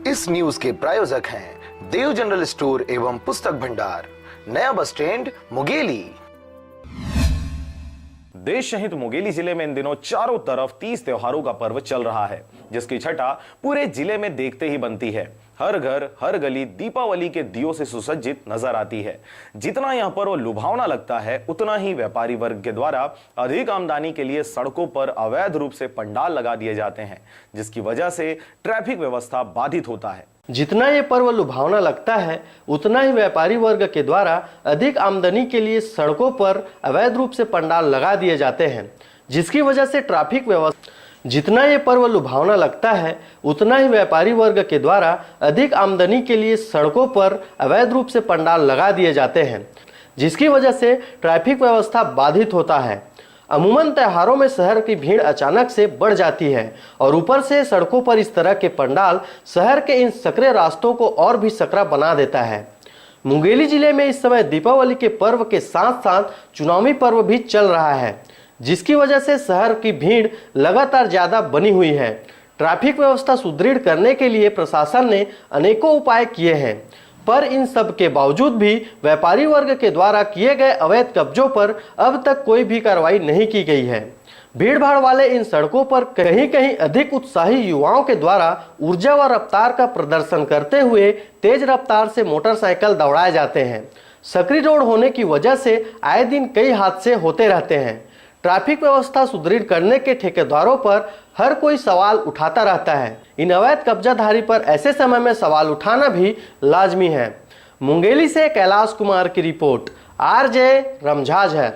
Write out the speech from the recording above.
इस न्यूज के प्रायोजक हैं देव जनरल स्टोर एवं पुस्तक भंडार, नया बस स्टैंड, मुंगेली। देश सहित मुंगेली जिले में इन दिनों चारों तरफ 30 त्योहारों का पर्व चल रहा है, जिसकी छटा पूरे जिले में देखते ही बनती है। हर घर हर गली दीपावली के दियों से सुसज्जित नजर आती है। जितना यहाँ पर वो लुभावना लगता है, उतना ही व्यापारी वर्ग के द्वारा अधिक आमदनी के लिए सड़कों पर अवैध रूप से पंडाल लगा दिए जाते हैं, जिसकी वजह से ट्रैफिक व्यवस्था बाधित होता है। जितना ये पर्व लुभावना लगता है, उतना ही व्यापारी वर्ग के द्वारा अधिक आमदनी के लिए सड़कों पर अवैध रूप से पंडाल लगा दिए जाते हैं, जिसकी वजह से ट्रैफिक व्यवस्था जितना ये पर्व लुभावना लगता है, उतना ही व्यापारी वर्ग के द्वारा अधिक आमदनी के लिए सड़कों पर अवैध रूप से पंडाल लगा दिए जाते हैं, जिसकी वजह से ट्रैफिक व्यवस्था बाधित होता है। अमूमन त्योहारों में शहर की भीड़ अचानक से बढ़ जाती है और ऊपर से सड़कों पर इस तरह के पंडाल शहर के इन सकरे रास्तों को और भी सकरा बना देता है। मुंगेली जिले में इस समय दीपावली के पर्व के साथ साथ चुनावी पर्व भी चल रहा है, जिसकी वजह से शहर की भीड़ लगातार ज्यादा बनी हुई है। ट्रैफिक व्यवस्था सुदृढ़ करने के लिए प्रशासन ने अनेकों उपाय किए हैं, पर इन सब के बावजूद भी व्यापारी वर्ग के द्वारा किए गए अवैध कब्जों पर अब तक कोई भी कार्रवाई नहीं की गई है। भीड़ भाड़ वाले इन सड़कों पर कहीं कहीं अधिक उत्साही युवाओं के द्वारा ऊर्जा व रफ्तार का प्रदर्शन करते हुए तेज रफ्तार से मोटरसाइकिल दौड़ाए जाते हैं। सकरी रोड होने की वजह से आए दिन कई हादसे होते रहते हैं। ट्रैफिक व्यवस्था सुदृढ़ करने के ठेकेदारों पर हर कोई सवाल उठाता रहता है। इन अवैध कब्जाधारी पर ऐसे समय में सवाल उठाना भी लाजमी है। मुंगेली से कैलाश कुमार की रिपोर्ट, आरजे रमझाज है।